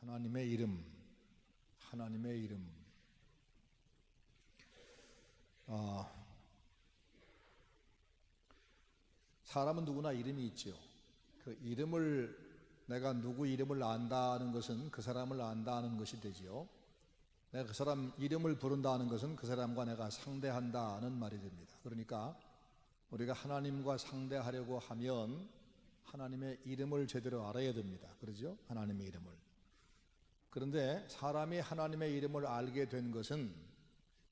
하나님의 이름, 하나님의 이름. 사람은 누구나 이름이 있죠. 그 이름을 내가 누구 이름을 안다는 것은 그 사람을 안다는 것이 되지요. 내가 그 사람 이름을 부른다는 것은 그 사람과 내가 상대한다는 말이 됩니다. 그러니까 우리가 하나님과 상대하려고 하면 하나님의 이름을 제대로 알아야 됩니다. 그러죠? 하나님의 이름을. 그런데 사람이 하나님의 이름을 알게 된 것은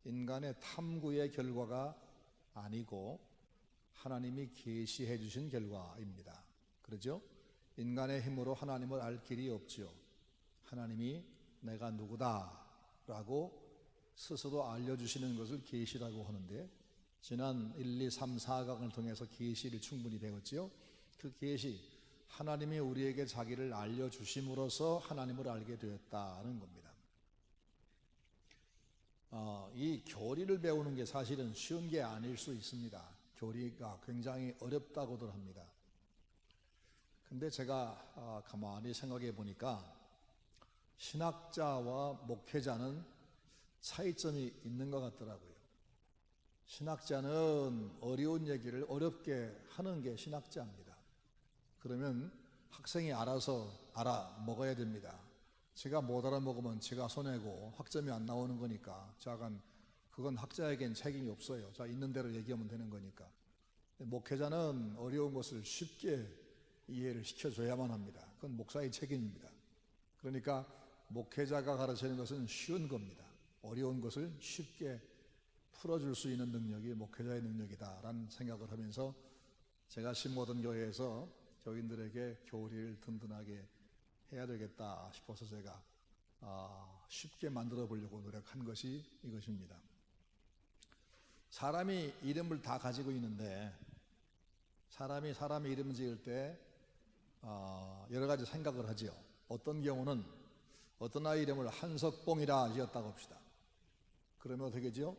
인간의 탐구의 결과가 아니고 하나님이 계시해 주신 결과입니다. 그렇죠? 인간의 힘으로 하나님을 알 길이 없죠. 하나님이 내가 누구다라고 스스로 알려주시는 것을 계시라고 하는데, 지난 1, 2, 3, 4강을 통해서 계시를 충분히 배웠죠. 그 계시, 하나님이 우리에게 자기를 알려주심으로써 하나님을 알게 되었다는 겁니다. 이 교리를 배우는 게 사실은 쉬운 게 아닐 수 있습니다. 교리가 굉장히 어렵다고들 합니다. 근데 제가 가만히 생각해 보니까 신학자와 목회자는 차이점이 있는 것 같더라고요. 신학자는 어려운 얘기를 어렵게 하는 게 신학자입니다. 그러면 학생이 알아서 알아먹어야 됩니다. 제가 못 알아먹으면 제가 손해고 학점이 안 나오는 거니까 그건 학자에겐 책임이 없어요. 자, 있는 대로 얘기하면 되는 거니까. 목회자는 어려운 것을 쉽게 이해를 시켜줘야만 합니다. 그건 목사의 책임입니다. 그러니까 목회자가 가르치는 것은 쉬운 겁니다. 어려운 것을 쉽게 풀어줄 수 있는 능력이 목회자의 능력이다라는 생각을 하면서 제가 신모든 교회에서 교인들에게 교리를 든든하게 해야 되겠다 싶어서 제가 쉽게 만들어 보려고 노력한 것이 이것입니다. 사람이 이름을 다 가지고 있는데 사람이 이름 지을 때 여러 가지 생각을 하죠. 어떤 경우는 어떤 아이 이름을 한석봉이라 지었다고 합시다. 그러면 어떻게 되죠?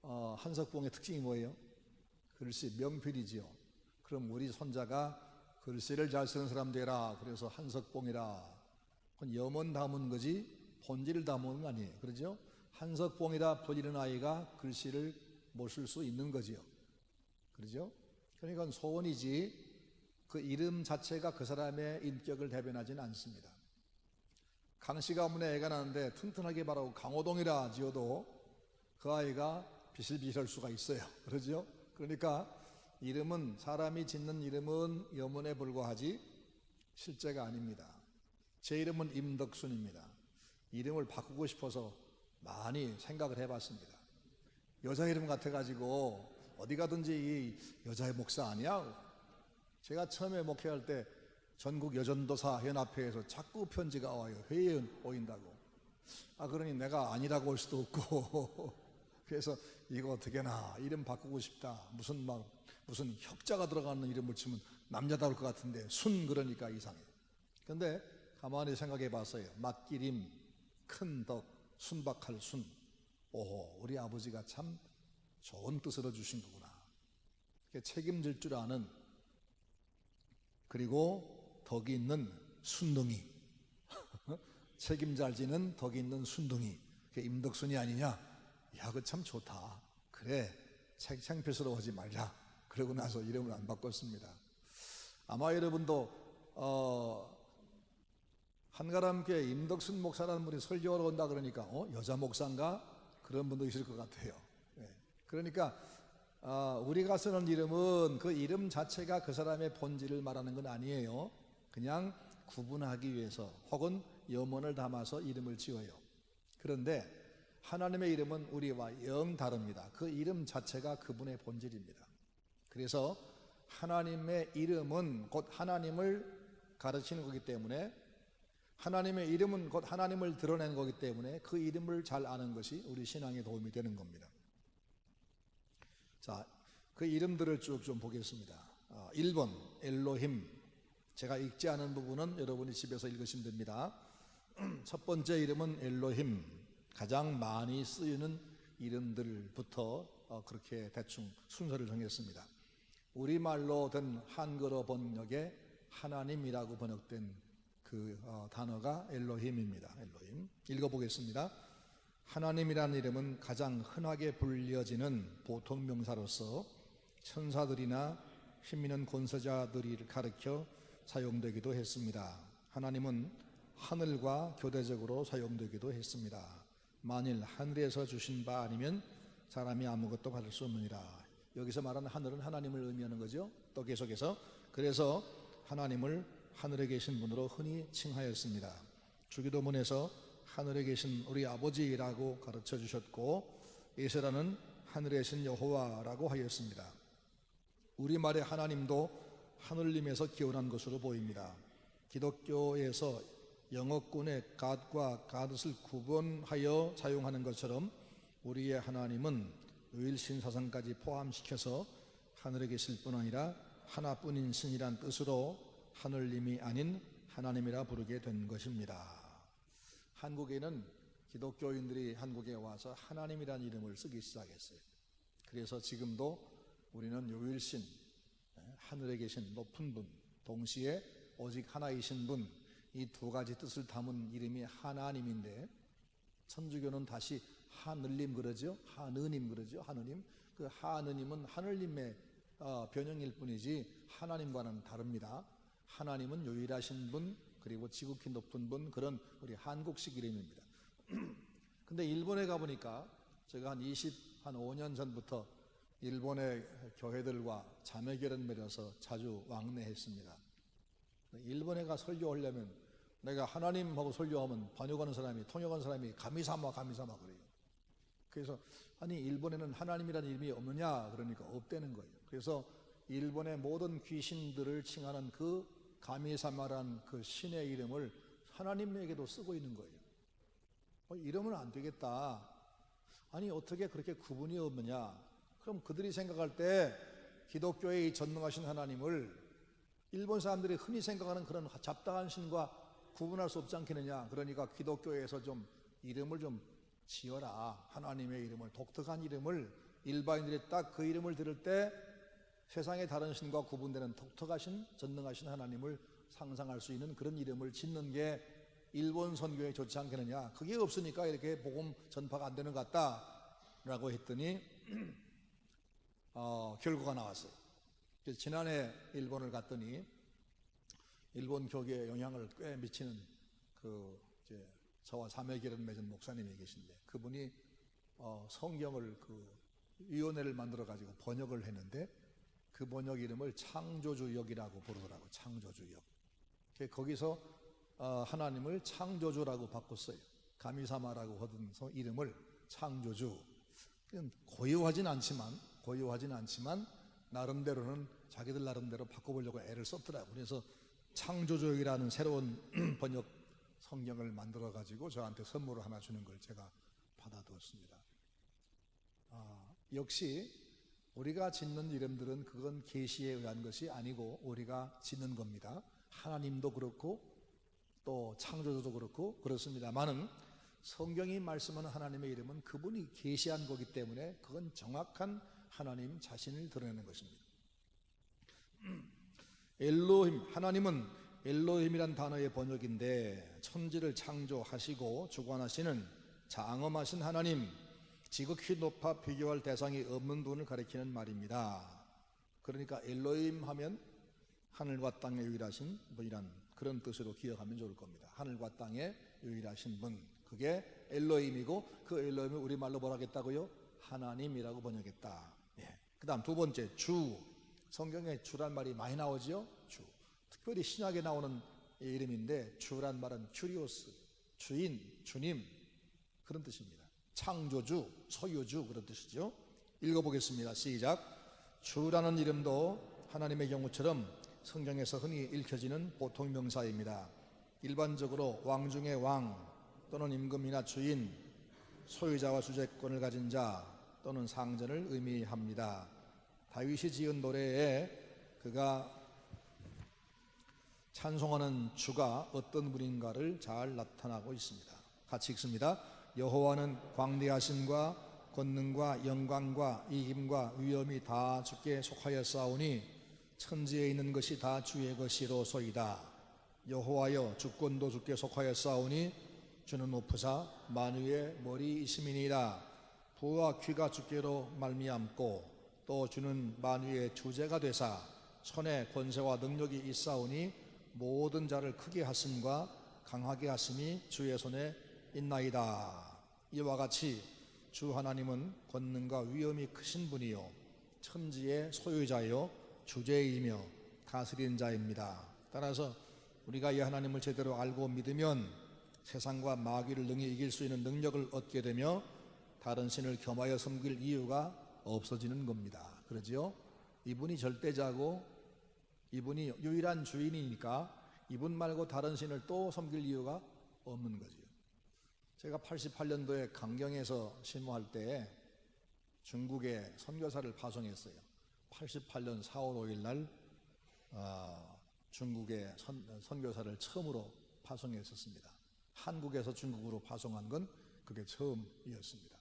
한석봉의 특징이 뭐예요? 글씨, 명필이지요. 그럼 우리 손자가 글씨를 잘 쓰는 사람 되라. 그래서 한석봉이라. 그건 염원 담은 거지 본질을 담은 건 아니에요. 그렇죠? 한석봉이라 불리는 아이가 글씨를 못 쓸 수 있는 거지요. 그렇죠? 그러니까 소원이지 그 이름 자체가 그 사람의 인격을 대변하지는 않습니다. 강씨 가문에 애가 나는데 튼튼하게 바라고 강호동이라 지어도 그 아이가 비실비실할 수가 있어요. 그렇죠? 그러니까 이름은, 사람이 짓는 이름은 염원에 불과하지 실제가 아닙니다. 제 이름은 임덕순입니다. 이름을 바꾸고 싶어서 많이 생각을 해봤습니다. 여자 이름 같아가지고 어디 가든지 이 여자의 목사 아니야? 제가 처음에 목회할 때 전국 여전도사 연합회에서 자꾸 편지가 와요. 회의에 오인다고. 그러니 내가 아니라고 할 수도 없고 그래서 이거 어떻게나 이름 바꾸고 싶다. 무슨 혁자가 들어가는 이름을 치면 남자다울 것 같은데 순 그러니까 이상해. 근데 가만히 생각해 봤어요. 맛기림, 큰덕, 순박할 순. 오호, 우리 아버지가 참 좋은 뜻으로 주신 거구나. 책임질 줄 아는, 그리고 덕이 있는 순둥이. 책임 잘 지는 덕이 있는 순둥이. 그게 임덕순이 아니냐? 야, 그거 참 좋다. 그래, 창피스러워하지 말자. 그러고 나서 이름을 안 바꿨습니다. 아마 여러분도 한가람교회 임덕순 목사라는 분이 설교하러 온다 그러니까 여자 목사인가? 그런 분도 있을 것 같아요. 그러니까 우리가 쓰는 이름은 그 이름 자체가 그 사람의 본질을 말하는 건 아니에요. 그냥 구분하기 위해서 혹은 염원을 담아서 이름을 지어요. 그런데 하나님의 이름은 우리와 영 다릅니다. 그 이름 자체가 그분의 본질입니다. 그래서 하나님의 이름은 곧 하나님을 가르치는 거기 때문에, 하나님의 이름은 곧 하나님을 드러내는 거기 때문에 그 이름을 잘 아는 것이 우리 신앙에 도움이 되는 겁니다. 자, 그 이름들을 쭉 좀 보겠습니다. 1번 엘로힘. 제가 읽지 않은 부분은 여러분이 집에서 읽으시면 됩니다. 첫 번째 이름은 엘로힘. 가장 많이 쓰이는 이름들부터 그렇게 대충 순서를 정했습니다. 우리말로 된 한글어 번역에 하나님이라고 번역된 그 그 단어가 엘로힘입니다. 엘로힘. 읽어보겠습니다. 하나님이라는 이름은 가장 흔하게 불려지는 보통 명사로서 천사들이나 힘있는 권세자들을 가리켜 사용되기도 했습니다. 하나님은 하늘과 교대적으로 사용되기도 했습니다. 만일 하늘에서 주신 바 아니면 사람이 아무것도 받을 수 없느니라. 여기서 말하는 하늘은 하나님을 의미하는 거죠. 또 계속해서 그래서 하나님을 하늘에 계신 분으로 흔히 칭하였습니다. 주기도문에서 하늘에 계신 우리 아버지라고 가르쳐 주셨고 에스라는 하늘에 계신 여호와라고 하였습니다. 우리말의 하나님도 하늘님에서 기원한 것으로 보입니다. 기독교에서 영어권의 God과 God을 구분하여 사용하는 것처럼 우리의 하나님은 유일신 사상까지 포함시켜서 하늘에 계실 뿐 아니라 하나뿐인 신이란 뜻으로 하늘님이 아닌 하나님이라 부르게 된 것입니다. 한국에는 기독교인들이 한국에 와서 하나님이라는 이름을 쓰기 시작했어요. 그래서 지금도 우리는 유일신, 하늘에 계신 높은 분, 동시에 오직 하나이신 분, 이 두 가지 뜻을 담은 이름이 하나님인데 천주교는 다시 하늘님 그러죠. 하느님 그러죠. 하느님. 그 하느님은 하늘님의 변형일 뿐이지 하나님과는 다릅니다. 하나님은 유일하신 분, 그리고 지극히 높은 분, 그런 우리 한국식 이름입니다. 근데 일본에 가보니까 제가 한 5년 전부터 일본의 교회들과 자매결연 맺어서 자주 왕래했습니다. 일본에 가 설교하려면 내가 하나님하고 설교하면 번역하는 사람이, 통역하는 사람이 가미사마 그래요. 그래서 아니 일본에는 하나님이라는 이름이 없느냐 그러니까 없다는 거예요. 그래서 일본의 모든 귀신들을 칭하는 그 가미사마란 그 신의 이름을 하나님에게도 쓰고 있는 거예요. 이러면 안 되겠다. 아니 어떻게 그렇게 구분이 없느냐. 그럼 그들이 생각할 때 기독교의 전능하신 하나님을 일본 사람들이 흔히 생각하는 그런 잡다한 신과 구분할 수 없지 않겠느냐. 그러니까 기독교에서 좀 이름을 좀 지어라. 하나님의 이름을, 독특한 이름을, 일반인들이 딱 그 이름을 들을 때 세상의 다른 신과 구분되는 독특하신 전능하신 하나님을 상상할 수 있는 그런 이름을 짓는 게 일본 선교에 좋지 않겠느냐. 그게 없으니까 이렇게 복음 전파가 안 되는 것 같다라고 했더니 결과가 나왔어요. 그래서 지난해 일본을 갔더니 일본 교계에 영향을 꽤 미치는 이제 저와 자매결연 맺은 목사님이 계신데 그분이 성경을 위원회를 만들어 가지고 번역을 했는데 그 번역 이름을 창조주역이라고 부르더라고. 창조주역. 거기서 하나님을 창조주라고 바꿨어요. 가미사마라고 하던 이름을 창조주. 고유하진 않지만 나름대로는 자기들 나름대로 바꿔보려고 애를 썼더라고. 그래서 창조주역이라는 새로운 번역 성경을 만들어 가지고 저한테 선물을 하나 주는 걸 제가 받아두었습니다. 역시 우리가 짓는 이름들은 그건 계시에 의한 것이 아니고 우리가 짓는 겁니다. 하나님도 그렇고 또 창조주도 그렇고 그렇습니다만은 성경이 말씀하는 하나님의 이름은 그분이 계시한 거기 때문에 그건 정확한 하나님 자신을 드러내는 것입니다. 엘로힘, 하나님은 엘로힘이란 단어의 번역인데 천지를 창조하시고 주관하시는 장엄하신 하나님, 지극히 높아 비교할 대상이 없는 분을 가리키는 말입니다. 그러니까 엘로힘 하면 하늘과 땅의 유일하신 분이란 그런 뜻으로 기억하면 좋을 겁니다. 하늘과 땅의 유일하신 분, 그게 엘로힘이고 그 엘로힘을 우리말로 뭐라 하겠다고요? 하나님이라고 번역했다. 그 다음 두 번째, 주. 성경에 주란 말이 많이 나오죠. 주. 특별히 신약에 나오는 이름인데 주란 말은 큐리오스, 주인, 주님 그런 뜻입니다. 창조주, 소유주 그런 뜻이죠. 읽어보겠습니다. 시작. 주라는 이름도 하나님의 경우처럼 성경에서 흔히 읽혀지는 보통 명사입니다. 일반적으로 왕 중의 왕 또는 임금이나 주인, 소유자와 주재권을 가진 자 또는 상전을 의미합니다. 다윗이 지은 노래에 그가 찬송하는 주가 어떤 분인가를 잘 나타나고 있습니다. 같이 읽습니다. 여호와는 광대하심과 권능과 영광과 이김과 위엄이 다 주께 속하였사오니 천지에 있는 것이 다 주의 것이로소이다. 여호와여 주권도 주께 속하였사오니 주는 높으사 만유의 머리이심이니이다. 부와 귀가 주께로 말미암고 또 주는 만유의 주제가 되사 손에 권세와 능력이 있사오니 모든 자를 크게 하심과 강하게 하심이 주의 손에 있나이다. 이와 같이 주 하나님은 권능과 위엄이 크신 분이요 천지의 소유자요 주제이며 다스리는 자입니다. 따라서 우리가 이 하나님을 제대로 알고 믿으면 세상과 마귀를 능히 이길 수 있는 능력을 얻게 되며 다른 신을 겸하여 섬길 이유가 없어지는 겁니다. 그러지요? 이분이 절대자고 이분이 유일한 주인이니까 이분 말고 다른 신을 또 섬길 이유가 없는 거지요. 제가 88년도에 강경에서 심호할 때 중국에 선교사를 파송했어요. 88년 4월 5일 날 중국에 선교사를 처음으로 파송했었습니다. 한국에서 중국으로 파송한 건 그게 처음이었습니다.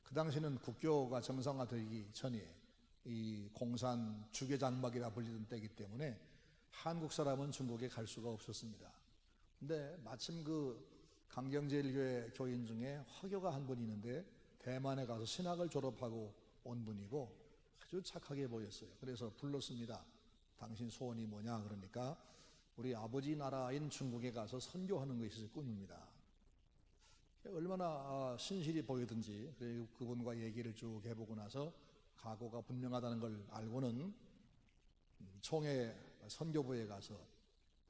그 당시는 국교가 정상화되기 전에 이 공산 주계장막이라 불리던 때이기 때문에 한국 사람은 중국에 갈 수가 없었습니다. 근데 마침 그 강경제일교회 교인 중에 화교가 한 분 있는데 대만에 가서 신학을 졸업하고 온 분이고 아주 착하게 보였어요. 그래서 불렀습니다. 당신 소원이 뭐냐? 그러니까 우리 아버지 나라인 중국에 가서 선교하는 것이 꿈입니다. 얼마나 신실히 보이든지 그분과 얘기를 쭉 해보고 나서 각오가 분명하다는 걸 알고는 총회 선교부에 가서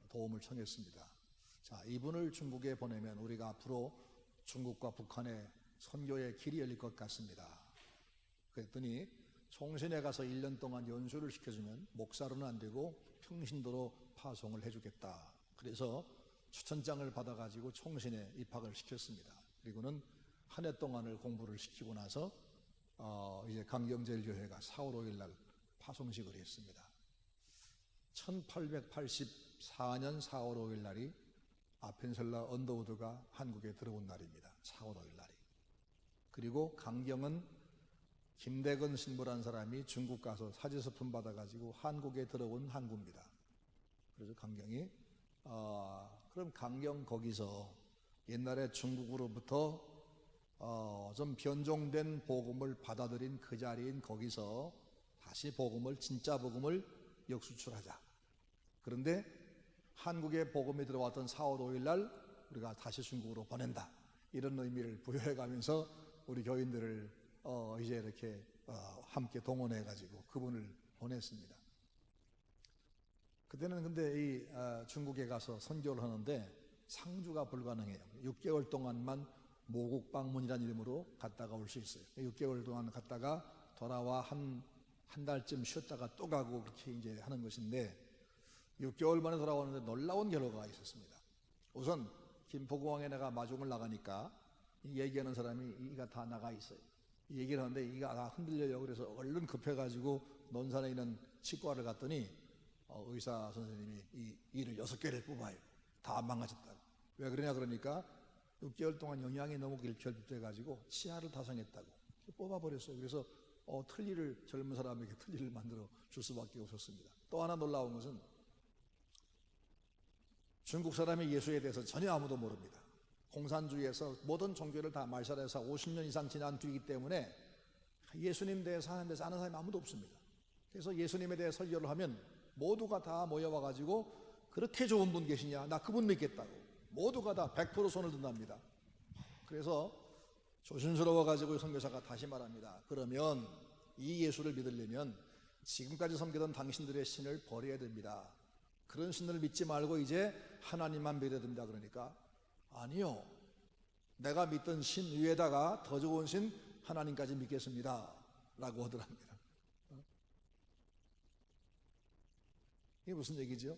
도움을 청했습니다. 자, 이분을 중국에 보내면 우리가 앞으로 중국과 북한의 선교의 길이 열릴 것 같습니다. 그랬더니 총신에 가서 1년 동안 연수를 시켜주면 목사로는 안 되고 평신도로 파송을 해주겠다. 그래서 추천장을 받아가지고 총신에 입학을 시켰습니다. 그리고는 한 해 동안을 공부를 시키고 나서 이제 강경제일교회가 4월 5일 날 파송식을 했습니다. 1884년 4월 5일 날이 아펜셀러 언더우드가 한국에 들어온 날입니다. 4월 5일 날이. 그리고 강경은 김대건 신부라는 사람이 중국 가서 사제서품 받아가지고 한국에 들어온 항구입니다. 그래서 강경이 그럼 강경 거기서 옛날에 중국으로부터 좀 변종된 복음을 받아들인 그 자리인 거기서 다시 복음을 진짜 복음을 역수출하자. 그런데 한국에 복음이 들어왔던 4월 5일 날 우리가 다시 중국으로 보낸다. 이런 의미를 부여해가면서 우리 교인들을 이제 이렇게 함께 동원해가지고 그분을 보냈습니다. 그때는 근데 이 중국에 가서 선교를 하는데 상주가 불가능해요. 6개월 동안만 모국 방문이라는 이름으로 갔다가 올 수 있어요. 6개월 동안 갔다가 돌아와 한 달쯤 쉬었다가 또 가고 그렇게 이제 하는 것인데 6개월 만에 돌아오는데 놀라운 결과가 있었습니다. 우선 김포공항에 내가 마중을 나가니까 얘기하는 사람이 이가 다 나가 있어요. 얘기를 하는데 이가 다 흔들려요. 그래서 얼른 급해가지고 논산에 있는 치과를 갔더니 의사 선생님이 이 이를 6개를 뽑아요. 다 망가졌다고. 왜 그러냐 그러니까 6개월 동안 영양이 너무 결핍돼가지고 치아를 타성했다고 뽑아버렸어요. 그래서 틀니를 젊은 사람에게 틀니를 만들어 줄 수밖에 없었습니다. 또 하나 놀라운 것은 중국 사람이 예수에 대해서 전혀 아무도 모릅니다. 공산주의에서 모든 종교를 다 말살해서 50년 이상 지난 뒤이기 때문에 예수님 대해서 하는 데서 아는 사람이 아무도 없습니다. 그래서 예수님에 대해 설교를 하면 모두가 다 모여와가지고 그렇게 좋은 분 계시냐? 나 그분 믿겠다고. 모두가 다 100% 손을 든답니다. 그래서 조심스러워가지고 선교사가 다시 말합니다. 그러면 이 예수를 믿으려면 지금까지 섬기던 당신들의 신을 버려야 됩니다. 그런 신을 믿지 말고 이제 하나님만 믿어야 됩니다. 그러니까 아니요. 내가 믿던 신 위에다가 더 좋은 신 하나님까지 믿겠습니다. 라고 하더랍니다. 이게 무슨 얘기죠?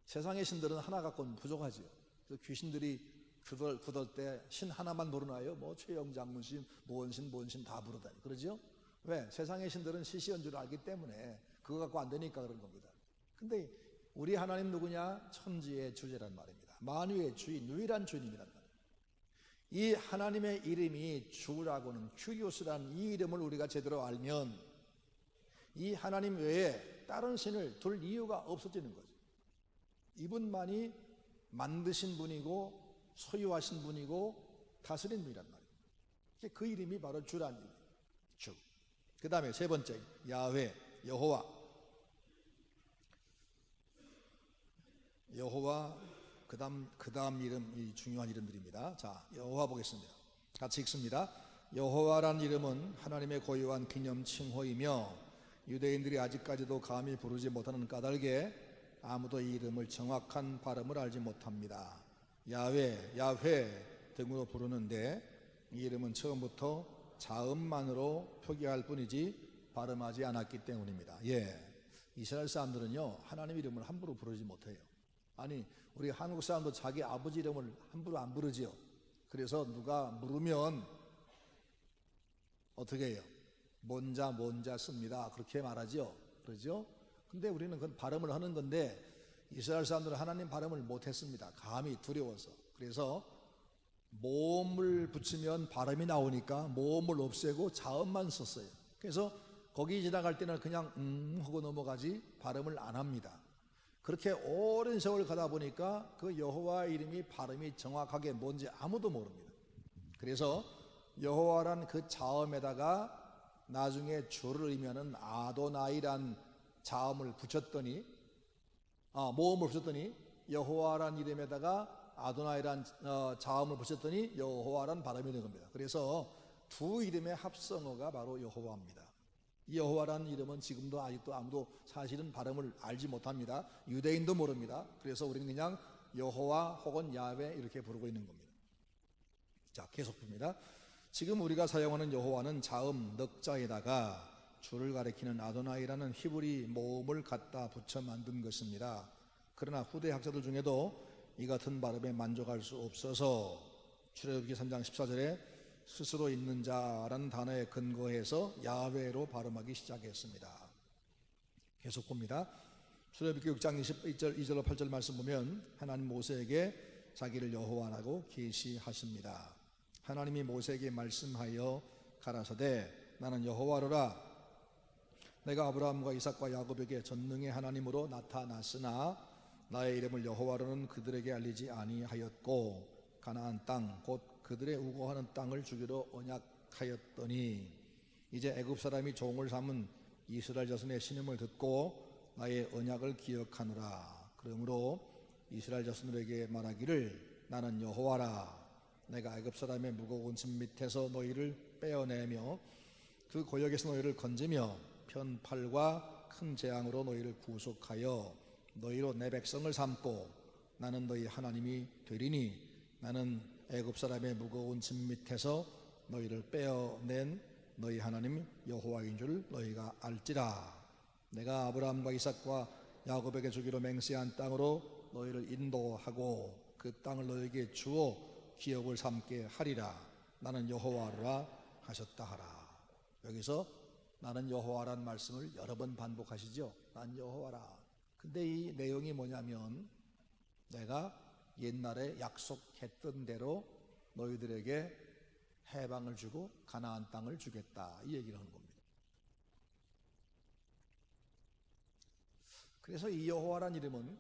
세상의 신들은 하나 갖고는 부족하죠. 그래서 귀신들이 굳을 때 신 하나만 부르나요? 뭐 최영장군신, 무언신 다 부르다니. 그러죠? 왜? 세상의 신들은 시시한 줄 알기 때문에 그거 갖고 안 되니까 그런 겁니다. 근데 우리 하나님 누구냐? 천지의 주제란 말입니다. 만유의 주인, 유일한 주인이란 말입니다. 이 하나님의 이름이 주라고는 큐리오스라는 이 이름을 우리가 제대로 알면 이 하나님 외에 다른 신을 둘 이유가 없어지는 거죠. 이분만이 만드신 분이고 소유하신 분이고 다스린 분이란 말이에요. 그 이름이 바로 주란 이름이에요. 주. 그 다음에 세 번째 야훼, 여호와. 여호와 그 다음 이름이 중요한 이름들입니다. 자, 여호와 보겠습니다. 같이 읽습니다. 여호와란 이름은 하나님의 고유한 기념 칭호이며 유대인들이 아직까지도 감히 부르지 못하는 까닭에 아무도 이 이름을 정확한 발음을 알지 못합니다. 야훼, 야훼 등으로 부르는데 이 이름은 처음부터 자음만으로 표기할 뿐이지 발음하지 않았기 때문입니다. 이스라엘 사람들은요, 하나님 이름을 함부로 부르지 못해요. 아니, 우리 한국 사람도 자기 아버지 이름을 함부로 안 부르지요. 그래서 누가 물으면 어떻게 해요? 뭔자 씁니다. 그렇게 말하죠. 그러죠? 근데 우리는 그건 발음을 하는 건데 이스라엘 사람들은 하나님 발음을 못했습니다. 감히 두려워서. 그래서 모음을 붙이면 발음이 나오니까 모음을 없애고 자음만 썼어요. 그래서 거기 지나갈 때는 그냥 하고 넘어가지 발음을 안 합니다. 그렇게 오랜 세월 가다 보니까 그 여호와 이름이 발음이 정확하게 뭔지 아무도 모릅니다. 그래서 여호와란 그 자음에다가 나중에 주를 의미하는 아도나이란 자음을 붙였더니 모음을 붙였더니 여호와란 이름에다가 아도나이란 자음을 붙였더니 여호와란 발음이 된 겁니다. 그래서 두 이름의 합성어가 바로 여호와입니다. 이 여호와란 이름은 지금도 아직도 아무도 사실은 발음을 알지 못합니다. 유대인도 모릅니다. 그래서 우리는 그냥 여호와 혹은 야훼 이렇게 부르고 있는 겁니다. 자, 계속 봅니다. 지금 우리가 사용하는 여호와는 자음 넉자에다가 주를 가리키는 아도나이라는 히브리 모음을 갖다 붙여 만든 것입니다. 그러나 후대 학자들 중에도 이 같은 발음에 만족할 수 없어서 출애굽기 3장 14절에 스스로 있는 자라는 단어에 근거해서 야훼로 발음하기 시작했습니다. 계속 봅니다. 출애굽기 6장 2절로 8절 말씀 보면 하나님 모세에게 자기를 여호와라고 계시하십니다. 하나님이 모세에게 말씀하여 가라사대 나는 여호와로라. 내가 아브라함과 이삭과 야곱에게 전능의 하나님으로 나타났으나 나의 이름을 여호와로는 그들에게 알리지 아니하였고 가나안 땅 곧 그들의 우고하는 땅을 주기로 언약하였더니 이제 애굽 사람이 종을 삼은 이스라엘 자손의 신음을 듣고 나의 언약을 기억하노라. 그러므로 이스라엘 자손들에게 말하기를 나는 여호와라. 내가 애굽 사람의 무거운 짐 밑에서 너희를 빼어내며 그 고역에서 너희를 건지며 편팔과 큰 재앙으로 너희를 구속하여 너희로 내 백성을 삼고 나는 너희 하나님이 되리니 나는 애굽 사람의 무거운 짐 밑에서 너희를 빼어낸 너희 하나님 여호와인 줄 너희가 알지라. 내가 아브라함과 이삭과 야곱에게 주기로 맹세한 땅으로 너희를 인도하고 그 땅을 너희에게 주어 기업을 삼게 하리라. 나는 여호와라 하셨다 하라. 여기서 나는 여호와란 말씀을 여러 번 반복하시죠. 난 여호와라. 근데 이 내용이 뭐냐면 내가 옛날에 약속했던 대로 너희들에게 해방을 주고 가나안 땅을 주겠다 이 얘기를 하는 겁니다. 그래서 이 여호와란 이름은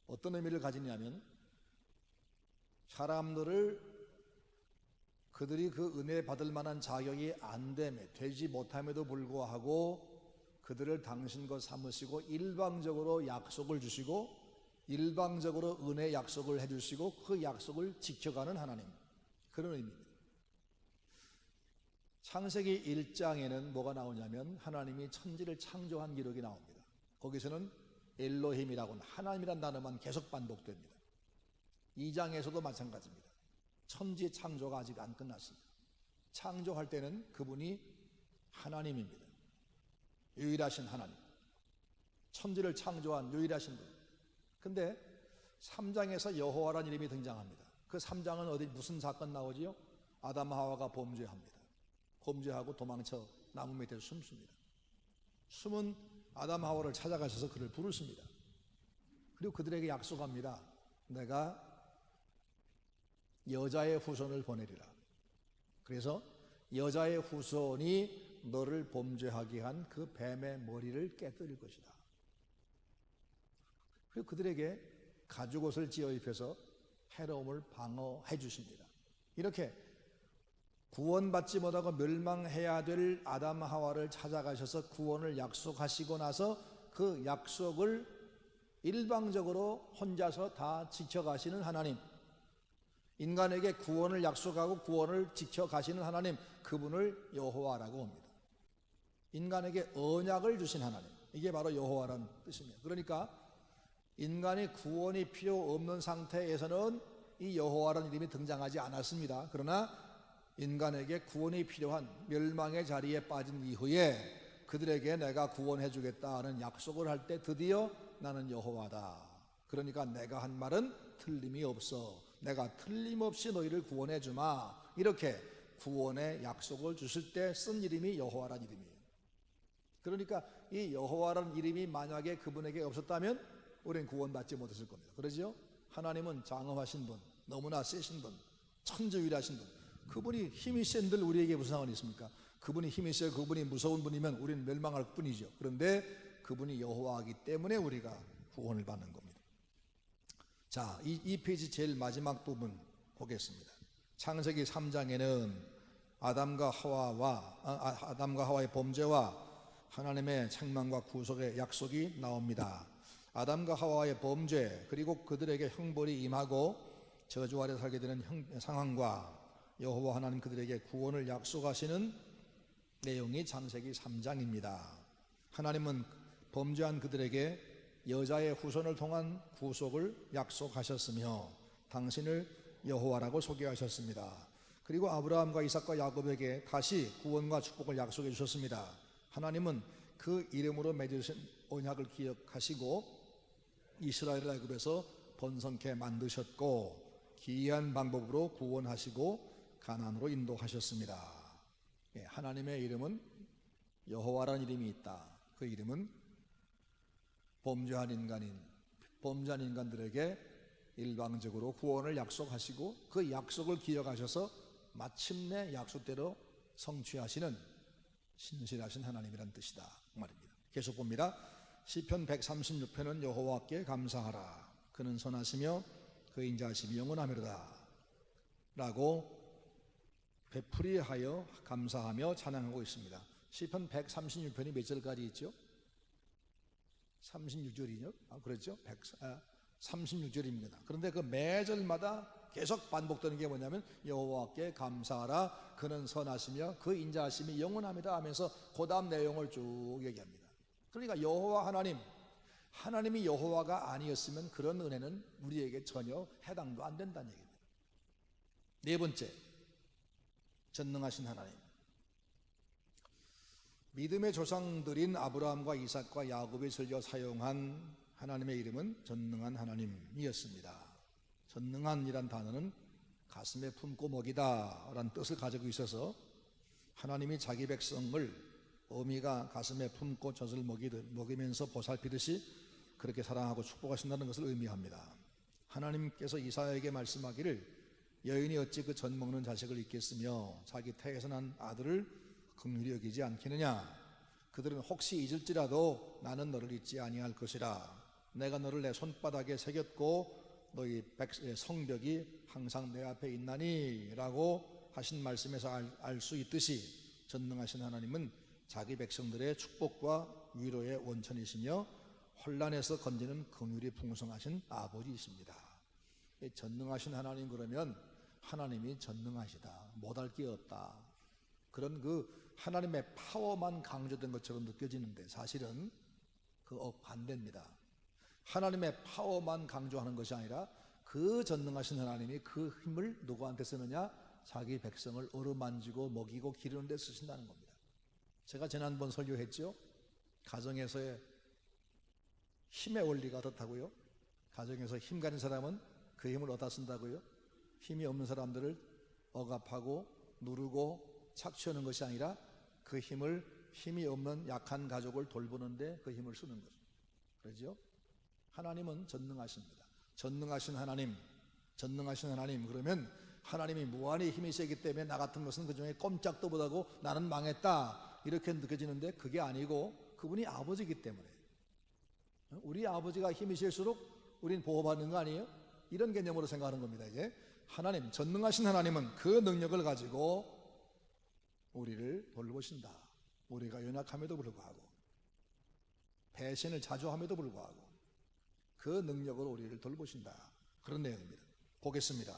어떤 의미를 가지냐면 사람들을 그들이 그 은혜 받을 만한 자격이 안 됨에 되지 못함에도 불구하고 그들을 당신 것 삼으시고 일방적으로 약속을 주시고 일방적으로 은혜 약속을 해주시고 그 약속을 지켜가는 하나님, 그런 의미입니다. 창세기 1장에는 뭐가 나오냐면 하나님이 천지를 창조한 기록이 나옵니다. 거기서는 엘로힘이라고는 하나님이란 단어만 계속 반복됩니다. 2장에서도 마찬가지입니다. 천지의 창조가 아직 안 끝났습니다. 창조할 때는 그분이 하나님입니다. 유일하신 하나님, 천지를 창조한 유일하신 분. 근데 3장에서 여호와란 이름이 등장합니다. 그 3장은 어디 무슨 사건 나오지요? 아담 하와가 범죄합니다. 범죄하고 도망쳐 나무 밑에서 숨습니다. 숨은 아담 하와를 찾아가셔서 그를 부르십니다. 그리고 그들에게 약속합니다. 내가 여자의 후손을 보내리라. 그래서 여자의 후손이 너를 범죄하게 한 그 뱀의 머리를 깨뜨릴 것이다. 그리고 그들에게 가죽옷을 지어 입혀서 해로움을 방어해 주십니다. 이렇게 구원받지 못하고 멸망해야 될 아담 하와를 찾아가셔서 구원을 약속하시고 나서 그 약속을 일방적으로 혼자서 다 지켜가시는 하나님, 인간에게 구원을 약속하고 구원을 지켜가시는 하나님, 그분을 여호와라고 합니다. 인간에게 언약을 주신 하나님, 이게 바로 여호와라는 뜻입니다. 그러니까 인간이 구원이 필요 없는 상태에서는 이 여호와라는 이름이 등장하지 않았습니다. 그러나 인간에게 구원이 필요한 멸망의 자리에 빠진 이후에 그들에게 내가 구원해 주겠다는 약속을 할 때 드디어 나는 여호와다. 그러니까 내가 한 말은 틀림이 없어. 내가 틀림없이 너희를 구원해 주마. 이렇게 구원의 약속을 주실 때 쓴 이름이 여호와라는 이름이에요. 그러니까 이 여호와라는 이름이 만약에 그분에게 없었다면 우리는 구원받지 못했을 겁니다. 그러죠? 하나님은 장엄하신 분, 너무나 세신 분, 천지유일하신 분, 그분이 힘이 센들 우리에게 무슨 상관이 있습니까? 그분이 힘이 세요, 그분이 무서운 분이면 우리는 멸망할 뿐이죠. 그런데 그분이 여호와이기 때문에 우리가 구원을 받는 겁니다. 자, 이 페이지 제일 마지막 부분 보겠습니다. 창세기 3장에는 아담과 하와의 범죄와 하나님의 책망과 구속의 약속이 나옵니다. 아담과 하와의 범죄, 그리고 그들에게 형벌이 임하고 저주 아래 살게 되는 상황과 여호와 하나님 그들에게 구원을 약속하시는 내용이 창세기 3장입니다. 하나님은 범죄한 그들에게 여자의 후손을 통한 구속을 약속하셨으며 당신을 여호와라고 소개하셨습니다. 그리고 아브라함과 이삭과 야곱에게 다시 구원과 축복을 약속해 주셨습니다. 하나님은 그 이름으로 맺으신 언약을 기억하시고 이스라엘을 애굽에서 번성케 만드셨고 기이한 방법으로 구원하시고 가나안으로 인도하셨습니다. 하나님의 이름은 여호와라는 이름이 있다. 그 이름은 범죄한 인간들에게 일방적으로 구원을 약속하시고 그 약속을 기억하셔서 마침내 약속대로 성취하시는 신실하신 하나님이란 뜻이다 말입니다. 계속 봅니다. 시편 136편은 여호와께 감사하라. 그는 선하시며 그 인자하심이 영원하미로다 라고 되풀이하여 감사하며 찬양하고 있습니다. 시편 136편이 몇 절까지 있죠? 36절이죠? 그렇죠? 36절입니다. 그런데 그 매절마다 계속 반복되는 게 뭐냐면 여호와께 감사하라. 그는 선하시며 그 인자하심이 영원합니다 하면서 그 다음 내용을 쭉 얘기합니다. 그러니까 여호와 하나님이 여호와가 아니었으면 그런 은혜는 우리에게 전혀 해당도 안 된다는 얘기입니다. 네 번째, 전능하신 하나님. 믿음의 조상들인 아브라함과 이삭과 야곱이 즐겨 사용한 하나님의 이름은 전능한 하나님이었습니다. 전능한이란 단어는 가슴에 품고 먹이다 라는 뜻을 가지고 있어서 하나님이 자기 백성을 어미가 가슴에 품고 젖을 먹이면서 보살피듯이 그렇게 사랑하고 축복하신다는 것을 의미합니다. 하나님께서 이사야에게 말씀하기를 여인이 어찌 그 젖 먹는 자식을 잊겠으며 자기 태에서 난 아들을 긍휼히 여기지 않겠느냐. 그들은 혹시 잊을지라도 나는 너를 잊지 아니할 것이라. 내가 너를 내 손바닥에 새겼고 너희 성벽이 항상 내 앞에 있나니 라고 하신 말씀에서 알 수 있듯이 전능하신 하나님은 자기 백성들의 축복과 위로의 원천이시며 혼란에서 건지는 긍휼이 풍성하신 아버지이십니다. 전능하신 하나님, 그러면 하나님이 전능하시다, 못할 게 없다, 그런 그 하나님의 파워만 강조된 것처럼 느껴지는데 사실은 그 반대입니다. 하나님의 파워만 강조하는 것이 아니라 그 전능하신 하나님이 그 힘을 누구한테 쓰느냐? 자기 백성을 어루만지고 먹이고 기르는 데 쓰신다는 겁니다. 제가 지난번 설교했죠. 가정에서의 힘의 원리가 어떻다고요? 가정에서 힘 가진 사람은 그 힘을 어디다 쓴다고요? 힘이 없는 사람들을 억압하고 누르고 착취하는 것이 아니라 그 힘이 없는 약한 가족을 돌보는데 그 힘을 쓰는 거죠. 그렇죠? 하나님은 전능하십니다. 전능하신 하나님 그러면 하나님이 무한히 힘이 세기 때문에 나 같은 것은 그 중에 꼼짝도 못하고 나는 망했다 이렇게 느껴지는데 그게 아니고 그분이 아버지이기 때문에 우리 아버지가 힘이 실수록 우린 보호받는 거 아니에요? 이런 개념으로 생각하는 겁니다. 이제 하나님, 전능하신 하나님은 그 능력을 가지고 우리를 돌보신다. 우리가 연약함에도 불구하고, 배신을 자주 함에도 불구하고 그 능력으로 우리를 돌보신다. 그런 내용입니다. 보겠습니다.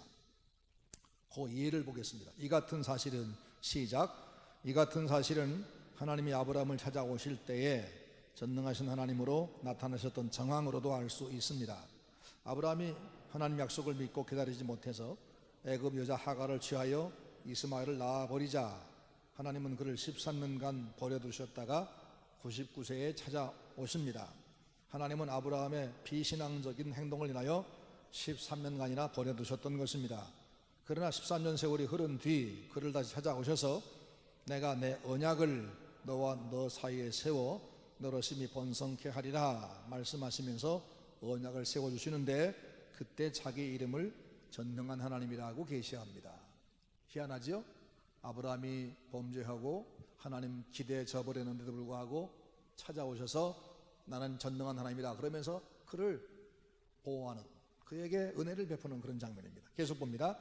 그 이해를 보겠습니다. 이 같은 사실은, 시작. 이 같은 사실은 하나님이 아브라함을 찾아오실 때에 전능하신 하나님으로 나타나셨던 정황으로도 알 수 있습니다. 아브라함이 하나님 약속을 믿고 기다리지 못해서 애굽 여자 하갈을 취하여 이스마엘을 낳아버리자 하나님은 그를 13년간 버려두셨다가 99세에 찾아오십니다. 하나님은 아브라함의 비신앙적인 행동을 인하여 13년간이나 버려두셨던 것입니다. 그러나 13년 세월이 흐른 뒤 그를 다시 찾아오셔서 내가 내 언약을 너와 너 사이에 세워 너로 심히 번성케 하리라 말씀하시면서 언약을 세워주시는데 그때 자기 이름을 전능한 하나님이라고 계시합니다. 희한하죠? 아브라함이 범죄하고 하나님 기대에 져버렸는데도 불구하고 찾아오셔서 나는 전능한 하나님이라 그러면서 그를 보호하는, 그에게 은혜를 베푸는 그런 장면입니다. 계속 봅니다.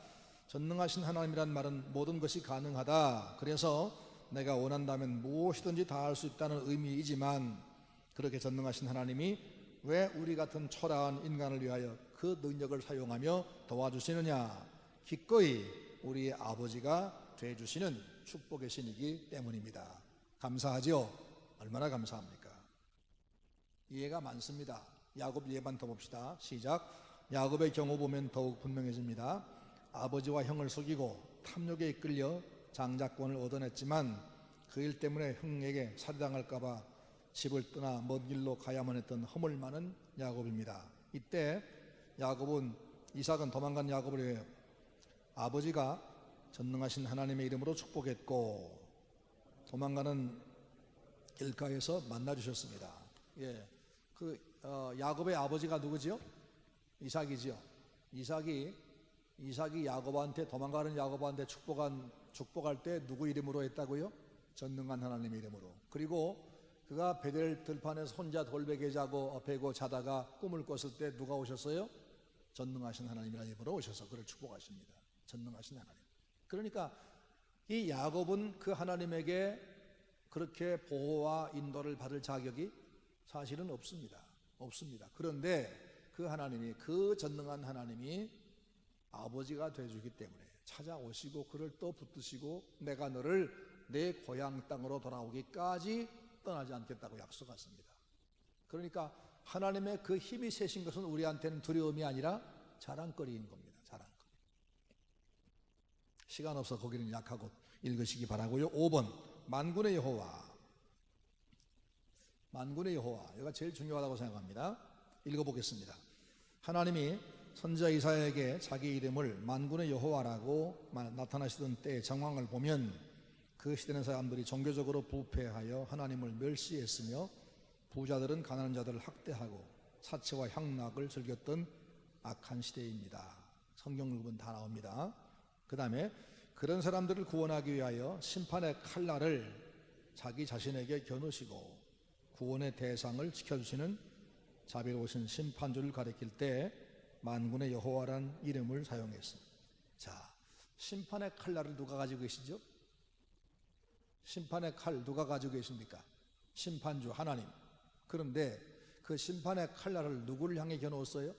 전능하신 하나님이란 말은 모든 것이 가능하다, 그래서 내가 원한다면 무엇이든지 다 할 수 있다는 의미이지만 그렇게 전능하신 하나님이 왜 우리 같은 초라한 인간을 위하여 그 능력을 사용하며 도와주시느냐? 기꺼이 우리의 아버지가 되어주시는 축복의 신이기 때문입니다. 감사하죠? 얼마나 감사합니까? 이해가 많습니다. 야곱 예반 더 봅시다. 시작. 야곱의 경우 보면 더욱 분명해집니다. 아버지와 형을 속이고 탐욕에 이끌려 장자권을 얻어냈지만 그 일 때문에 형에게 살해당할까봐 집을 떠나 먼 길로 가야만 했던 허물 많은 야곱입니다. 이때 야곱은, 이삭은 도망간 야곱을 위해 아버지가 전능하신 하나님의 이름으로 축복했고 도망가는 길가에서 만나주셨습니다. 예, 야곱의 아버지가 누구지요? 이삭이지요. 이삭이 야곱한테, 도망가는 야곱한테 축복할 때 누구 이름으로 했다고요? 전능한 하나님의 이름으로. 그리고 그가 베델 들판에서 혼자 돌베개 자고 베고 자다가 꿈을 꿨을 때 누가 오셨어요? 전능하신 하나님이라는 이름으로 오셔서 그를 축복하십니다. 전능하신 하나님. 그러니까 이 야곱은 그 하나님에게 그렇게 보호와 인도를 받을 자격이 사실은 없습니다. 그런데 그 하나님이, 그 전능한 하나님이 아버지가 되어주기 때문에 찾아오시고 그를 또 붙드시고 내가 너를 내 고향 땅으로 돌아오기까지 떠나지 않겠다고 약속하십니다. 그러니까 하나님의 그 힘이 세신 것은 우리한테는 두려움이 아니라 자랑거리인 겁니다. 자랑거리. 시간 없어 거기는 약하고 읽으시기 바라고요. 5번 만군의 여호와. 만군의 여호와, 이거 제일 중요하다고 생각합니다. 읽어보겠습니다. 하나님이 선지자 이사야에게 자기 이름을 만군의 여호와라고 나타나시던 때의 정황을 보면 그 시대는 사람들이 종교적으로 부패하여 하나님을 멸시했으며 부자들은 가난한 자들을 학대하고 사치와 향락을 즐겼던 악한 시대입니다. 성경을 보면 다 나옵니다. 그 다음에 그런 사람들을 구원하기 위하여 심판의 칼날을 자기 자신에게 겨누시고 구원의 대상을 지켜주시는 자비로우신 심판주를 가리킬 때 만군의 여호와란 이름을 사용했습니다. 자, 심판의 칼날을 누가 가지고 계시죠? 심판의 칼 누가 가지고 계십니까? 심판주 하나님. 그런데 그 심판의 칼날을 누구를 향해 겨누었어요?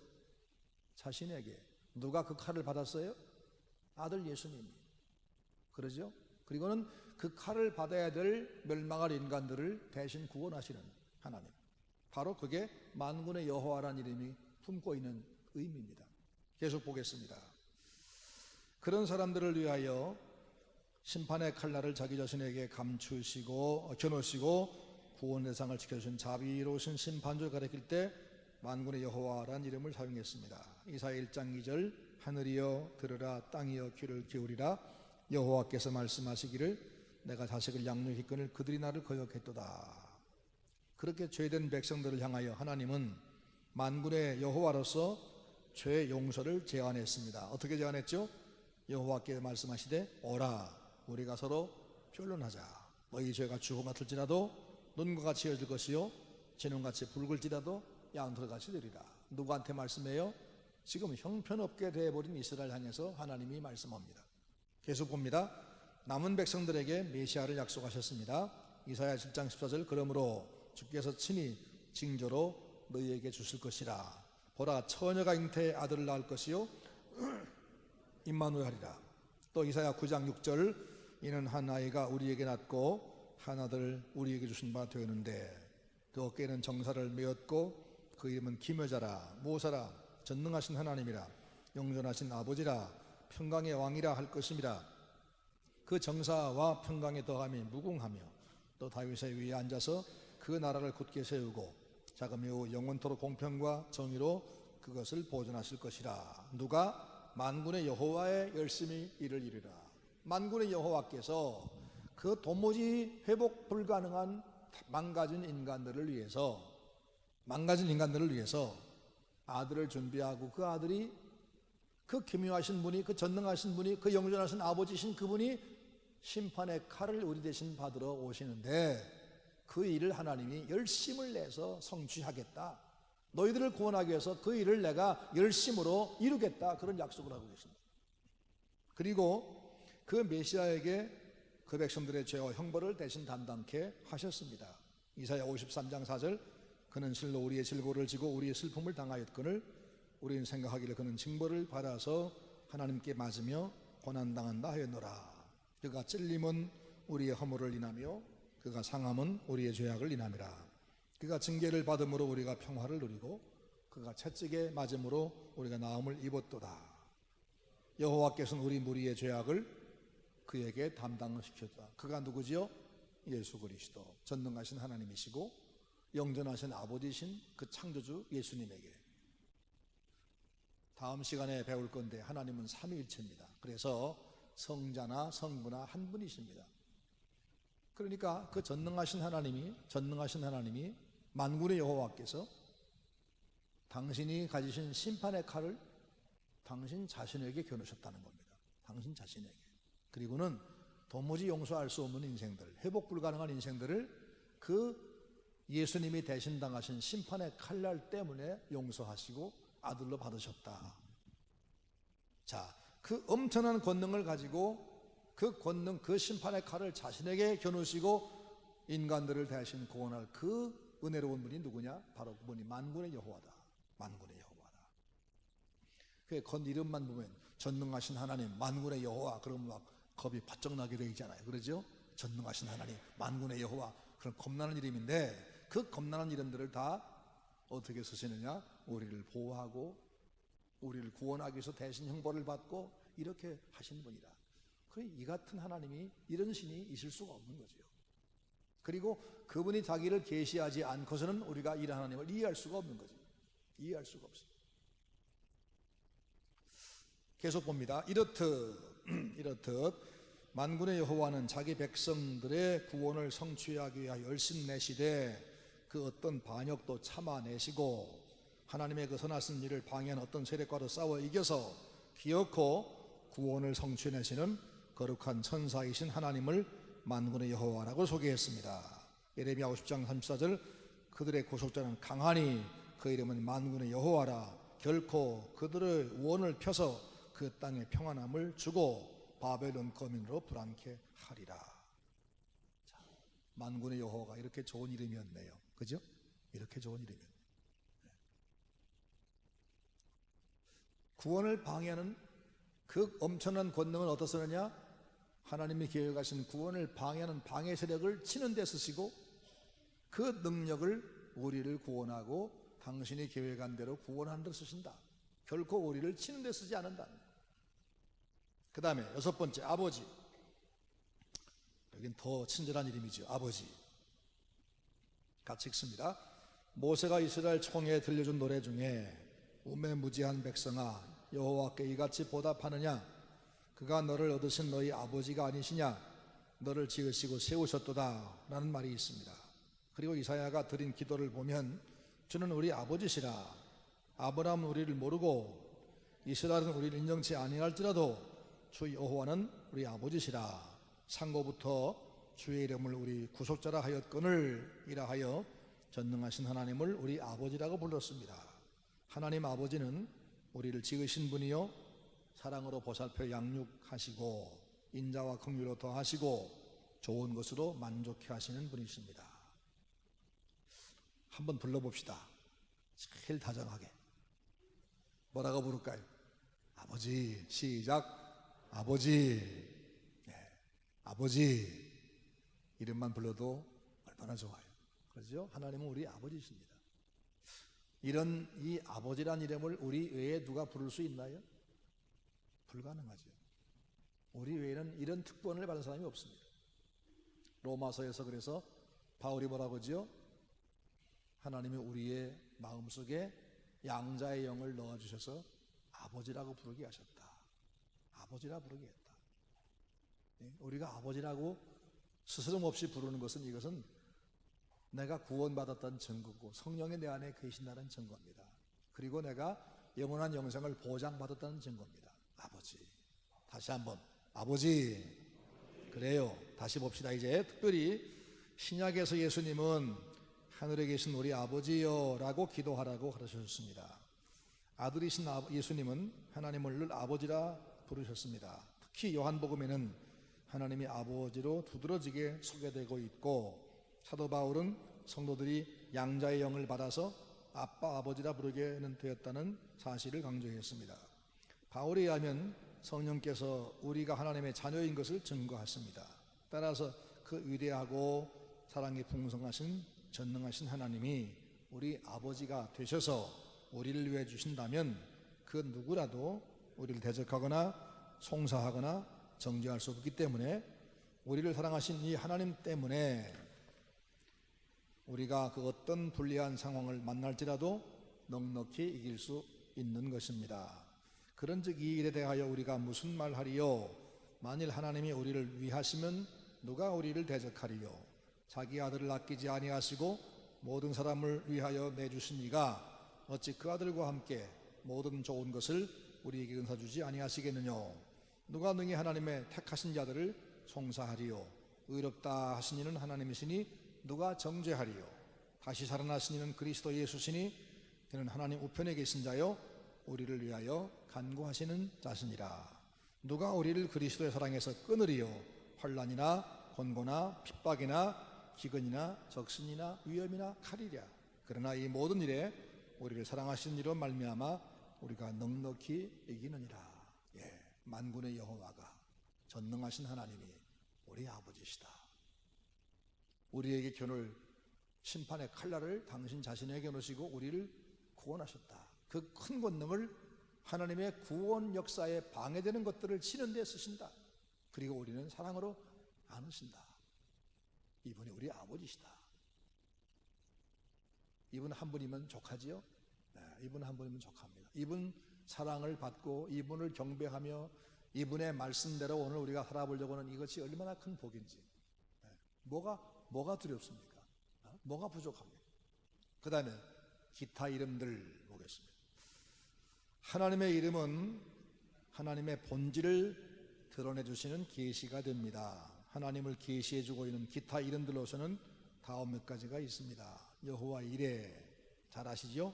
자신에게. 누가 그 칼을 받았어요? 아들 예수님이. 그러죠? 그리고는 그 칼을 받아야 될 멸망할 인간들을 대신 구원하시는 하나님. 바로 그게 만군의 여호와란 이름이 품고 있는 의미입니다. 계속 보겠습니다. 그런 사람들을 위하여 심판의 칼날을 자기 자신에게 겨누시고 구원 대상을 지켜주신 자비로우신 심판주를 가리킬 때 만군의 여호와란 이름을 사용했습니다. 이사야 1장 2절 하늘이여 들으라 땅이여 귀를 기울이라 여호와께서 말씀하시기를 내가 자식을 양육히 끈을 그들이 나를 거역했도다. 그렇게 죄된 백성들을 향하여 하나님은 만군의 여호와로서 죄 용서를 제안했습니다. 어떻게 제안했죠? 여호와께 말씀하시되 오라 우리가 서로 변론하자. 너희 죄가 주고 같을지라도 눈과 같이 헤어질 것이요 진홍같이 붉을지라도 양털같이 되리라. 누구한테 말씀해요? 지금 형편없게 되어버린 이스라엘 향해서 하나님이 말씀합니다. 계속 봅니다. 남은 백성들에게 메시아를 약속하셨습니다. 이사야 10장 14절 그러므로 주께서 친히 징조로 너희에게 주실 것이라. 보라 처녀가 잉태에 아들을 낳을 것이요 임마누엘 하리라. 또 이사야 9장 6절 이는 한 아이가 우리에게 낳고 한 아들을 우리에게 주신 바 되었는데 그 어깨에는 정사를 메었고 그 이름은 기묘자라 모사라 전능하신 하나님이라 영존하신 아버지라 평강의 왕이라 할 것임이라. 그 정사와 평강의 더함이 무궁하며 또 다윗의 위에 앉아서 그 나라를 굳게 세우고 자금이요 영원토록 공평과 정의로 그것을 보존하실 것이라. 누가? 만군의 여호와의 열심히 일을 이루라. 만군의 여호와께서 그 도무지 회복 불가능한 망가진 인간들을 위해서 아들을 준비하고 그 아들이 그 기묘하신 분이 그 전능하신 분이 그 영존하신 아버지신 그분이 심판의 칼을 우리 대신 받으러 오시는데 그 일을 하나님이 열심을 내서 성취하겠다. 너희들을 구원하기 위해서 그 일을 내가 열심으로 이루겠다. 그런 약속을 하고 계십니다. 그리고 그 메시아에게 그 백성들의 죄와 형벌을 대신 담당케 하셨습니다. 이사야 53장 4절 그는 실로 우리의 질고를 지고 우리의 슬픔을 당하였거늘 우리는 생각하기를 그는 징벌을 받아서 하나님께 맞으며 고난당한다 하였노라. 그가 찔림은 우리의 허물을 인하며 그가 상함은 우리의 죄악을 인함이라. 그가 징계를 받음으로 우리가 평화를 누리고 그가 채찍에 맞음으로 우리가 나음을 입었도다. 여호와께서는 우리 무리의 죄악을 그에게 담당시켰다. 그가 누구지요? 예수 그리스도 전능하신 하나님이시고 영존하신 아버지신 그 창조주 예수님에게. 다음 시간에 배울 건데 하나님은 삼위일체입니다. 그래서 성자나 성부나 한 분이십니다. 그러니까 그 전능하신 하나님이 만군의 여호와께서 당신이 가지신 심판의 칼을 당신 자신에게 겨누셨다는 겁니다. 당신 자신에게. 그리고는 도무지 용서할 수 없는 인생들, 회복 불가능한 인생들을 그 예수님이 대신 당하신 심판의 칼날 때문에 용서하시고 아들로 받으셨다. 자, 그 엄청난 권능을 가지고 그 권능, 그 심판의 칼을 자신에게 겨누시고 인간들을 대신 구원할 그 은혜로운 분이 누구냐? 바로 그분이 만군의 여호와다. 만군의 여호와다. 그 건 이름만 보면 전능하신 하나님, 만군의 여호와 그러면 막 겁이 바짝 나게 되잖아요. 그러죠? 전능하신 하나님, 만군의 여호와 그런 겁나는 이름인데 그 겁나는 이름들을 다 어떻게 쓰시느냐? 우리를 보호하고 우리를 구원하기 위해서 대신 형벌을 받고 이렇게 하신 분이라. 이 같은 하나님이 이런 신이 있을 수가 없는 거죠. 그리고 그분이 자기를 계시하지 않고서는 우리가 이런 하나님을 이해할 수가 없는 거죠. 이해할 수가 없어요. 계속 봅니다. 이렇듯 만군의 여호와는 자기 백성들의 구원을 성취하기 위하여 열심 내시되 그 어떤 반역도 참아내시고 하나님의 그 선하신 일을 방해한 어떤 세력과도 싸워 이겨서 기어코 구원을 성취내시는 거룩한 천사이신 하나님을 만군의 여호와라고 소개했습니다. 예레미야 50장 34절 그들의 구속자는 강하니 그 이름은 만군의 여호와라. 결코 그들의 원을 펴서 그 땅에 평안함을 주고 바벨론 거민으로 불안케 하리라. 자, 만군의 여호와가 이렇게 좋은 이름이었네요. 그죠? 이렇게 좋은 이름이었네요. 구원을 방해하는 그 엄청난 권능은 어디서 쓰느냐? 하나님이 계획하신 구원을 방해하는 방해 세력을 치는 데 쓰시고 그 능력을 우리를 구원하고 당신이 계획한 대로 구원하는 데 쓰신다. 결코 우리를 치는 데 쓰지 않는다. 그 다음에 여섯 번째, 아버지. 여긴 더 친절한 이름이죠. 아버지. 같이 읽습니다. 모세가 이스라엘 총회에 들려준 노래 중에 우매무지한 백성아 여호와께 이같이 보답하느냐? 그가 너를 얻으신 너희 아버지가 아니시냐? 너를 지으시고 세우셨도다 라는 말이 있습니다. 그리고 이사야가 드린 기도를 보면 주는 우리 아버지시라. 아브라함은 우리를 모르고 이스라엘은 우리를 인정치 아니할지라도 주 여호와는 우리 아버지시라. 상고부터 주의 이름을 우리 구속자라 하였거늘 이라 하여 전능하신 하나님을 우리 아버지라고 불렀습니다. 하나님 아버지는 우리를 지으신 분이요 사랑으로 보살펴 양육하시고 인자와 긍휼로 더하시고 좋은 것으로 만족해 하시는 분이십니다. 한번 불러봅시다. 제일 다정하게. 뭐라고 부를까요? 아버지. 시작. 아버지. 네. 아버지. 이름만 불러도 얼마나 좋아요. 그렇죠? 하나님은 우리 아버지십니다. 이 아버지란 이름을 우리 외에 누가 부를 수 있나요? 불가능하죠. 우리 외에는 이런 특권을 받은 사람이 없습니다. 로마서에서 그래서 바울이 뭐라고 하죠? 하나님이 우리의 마음속에 양자의 영을 넣어주셔서 아버지라고 부르게 하셨다. 아버지라 부르게 했다. 우리가 아버지라고 스스럼 없이 부르는 것은 이것은 내가 구원받았다는 증거고 성령이 내 안에 계신다는 증거입니다. 그리고 내가 영원한 영생을 보장받았다는 증거입니다. 아버지. 다시 한번 아버지. 그래요. 다시 봅시다. 이제 특별히 신약에서 예수님은 하늘에 계신 우리 아버지여 라고 기도하라고 가르쳐주셨습니다. 아들이신 예수님은 하나님을 늘 아버지라 부르셨습니다. 특히 요한복음에는 하나님이 아버지로 두드러지게 소개되고 있고 사도 바울은 성도들이 양자의 영을 받아서 아빠 아버지라 부르게 되었다는 사실을 강조했습니다. 바울에 의하면 성령께서 우리가 하나님의 자녀인 것을 증거했습니다. 따라서 그 위대하고 사랑이 풍성하신 전능하신 하나님이 우리 아버지가 되셔서 우리를 위해 주신다면 그 누구라도 우리를 대적하거나 송사하거나 정죄할 수 없기 때문에 우리를 사랑하신 이 하나님 때문에 우리가 그 어떤 불리한 상황을 만날지라도 넉넉히 이길 수 있는 것입니다. 그런즉 이 일에 대하여 우리가 무슨 말하리요? 만일 하나님이 우리를 위하시면 누가 우리를 대적하리요? 자기 아들을 아끼지 아니하시고 모든 사람을 위하여 내주신 이가 어찌 그 아들과 함께 모든 좋은 것을 우리에게 은사주지 아니하시겠느냐? 누가 능히 하나님의 택하신 자들을 송사하리요? 의롭다 하신 이는 하나님이시니 누가 정죄하리요? 다시 살아나신 이는 그리스도 예수시니 그는 하나님 우편에 계신 자요 우리를 위하여 간구하시는 자시니라. 누가 우리를 그리스도의 사랑에서 끊으리요? 환난이나 곤고나 핍박이나 기근이나 적신이나 위험이나 칼이랴. 그러나 이 모든 일에 우리를 사랑하시는 이로 말미암아 우리가 넉넉히 이기느니라. 만군의 여호와가 전능하신 하나님이 우리 아버지시다. 우리에게 견울 심판의 칼날을 당신 자신에게 놓으시고 우리를 구원하셨다. 그 큰 권능을 하나님의 구원 역사에 방해되는 것들을 치는 데 쓰신다. 그리고 우리는 사랑으로 안으신다. 이분이 우리 아버지시다. 이분 한 분이면 족하지요? 네, 이분 한 분이면 족합니다. 이분 사랑을 받고 이분을 경배하며 이분의 말씀대로 오늘 우리가 살아보려고 하는 이것이 얼마나 큰 복인지. 네, 뭐가 두렵습니까? 뭐가 부족합니까? 그 다음에 기타 이름들 보겠습니다. 하나님의 이름은 하나님의 본질을 드러내 주시는 계시가 됩니다. 하나님을 계시해 주고 있는 기타 이름들로서는 다음 몇 가지가 있습니다. 여호와 이레, 잘 아시죠?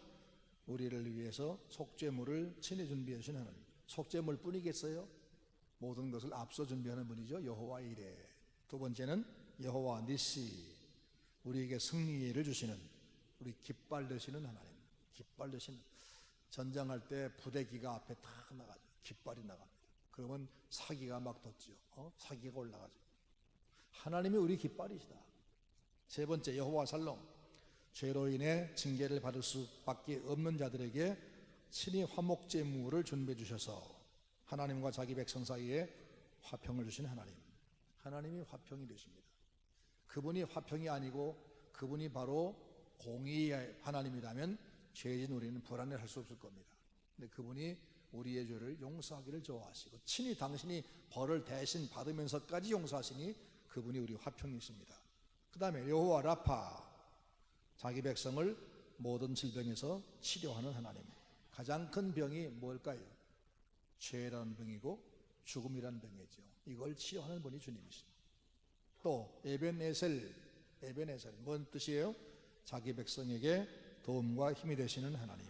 우리를 위해서 속죄물을 친히 준비해 주신 하나님. 속죄물 뿐이겠어요? 모든 것을 앞서 준비하는 분이죠. 여호와 이레. 두 번째는 여호와 니시, 우리에게 승리를 주시는, 우리 깃발 되시는 하나님. 깃발 되시는, 전쟁할 때 부대기가 앞에 탁 나가죠. 깃발이 나갑니다. 그러면 사기가 막 돋죠. 사기가 올라가죠. 하나님이 우리 깃발이시다. 세 번째, 여호와 살롬, 죄로 인해 징계를 받을 수밖에 없는 자들에게 친히 화목제물을 준비해 주셔서 하나님과 자기 백성 사이에 화평을 주신 하나님. 하나님이 화평이 되십니다. 그분이 화평이 아니고 그분이 바로 공의의 하나님이라면 죄진 우리는 불안해할 수 없을 겁니다. 근데 그분이 우리의 죄를 용서하기를 좋아하시고 친히 당신이 벌을 대신 받으면서까지 용서하시니 그분이 우리 화평이십니다. 그 다음에 여호와 라파, 자기 백성을 모든 질병에서 치료하는 하나님. 가장 큰 병이 뭘까요? 죄라는 병이고 죽음이라는 병이죠. 이걸 치료하는 분이 주님이십니다. 또 에벤에셀, 뭔 뜻이에요? 자기 백성에게 도움과 힘이 되시는 하나님.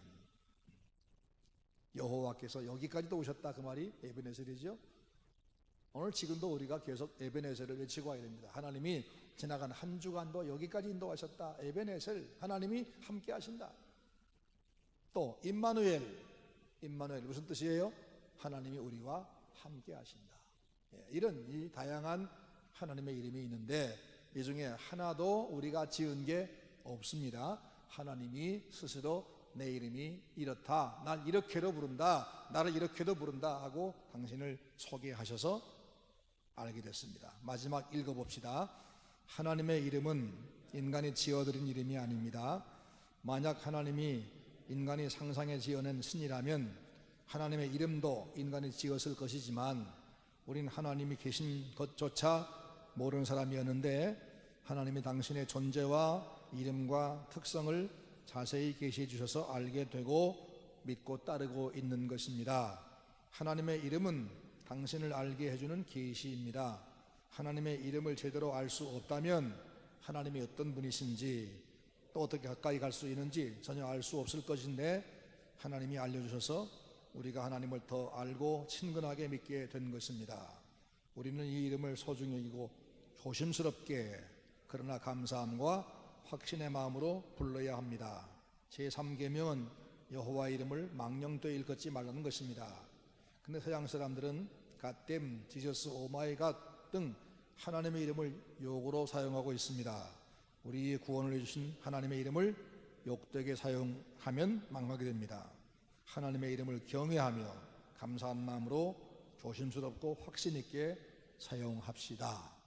여호와께서 여기까지도 오셨다, 그 말이 에베네셀이죠. 오늘 지금도 우리가 계속 에베네셀을 외치고 와야 됩니다. 하나님이 지나간 한 주간도 여기까지 인도하셨다. 에베네셀, 하나님이 함께 하신다. 또 임마누엘 무슨 뜻이에요? 하나님이 우리와 함께 하신다. 이런 이 다양한 하나님의 이름이 있는데 이 중에 하나도 우리가 지은 게 없습니다. 하나님이 스스로 내 이름이 이렇다, 날 이렇게도 부른다, 나를 이렇게도 부른다 하고 당신을 소개하셔서 알게 됐습니다. 마지막 읽어봅시다. 하나님의 이름은 인간이 지어드린 이름이 아닙니다. 만약 하나님이 인간이 상상해 지어낸 신이라면 하나님의 이름도 인간이 지었을 것이지만 우린 하나님이 계신 것조차 모르는 사람이었는데 하나님이 당신의 존재와 이름과 특성을 자세히 계시해 주셔서 알게 되고 믿고 따르고 있는 것입니다. 하나님의 이름은 당신을 알게 해주는 계시입니다. 하나님의 이름을 제대로 알 수 없다면 하나님이 어떤 분이신지 또 어떻게 가까이 갈 수 있는지 전혀 알 수 없을 것인데 하나님이 알려주셔서 우리가 하나님을 더 알고 친근하게 믿게 된 것입니다. 우리는 이 이름을 소중히 여기고 조심스럽게 그러나 감사함과 확신의 마음으로 불러야 합니다. 제3계명은 여호와의 이름을 망령되이 일컫지 말라는 것입니다. 근데 서양 사람들은 God damn, Jesus, oh my God 등 하나님의 이름을 욕으로 사용하고 있습니다. 우리의 구원을 해주신 하나님의 이름을 욕되게 사용하면 망하게 됩니다. 하나님의 이름을 경외하며 감사한 마음으로 조심스럽고 확신 있게 사용합시다.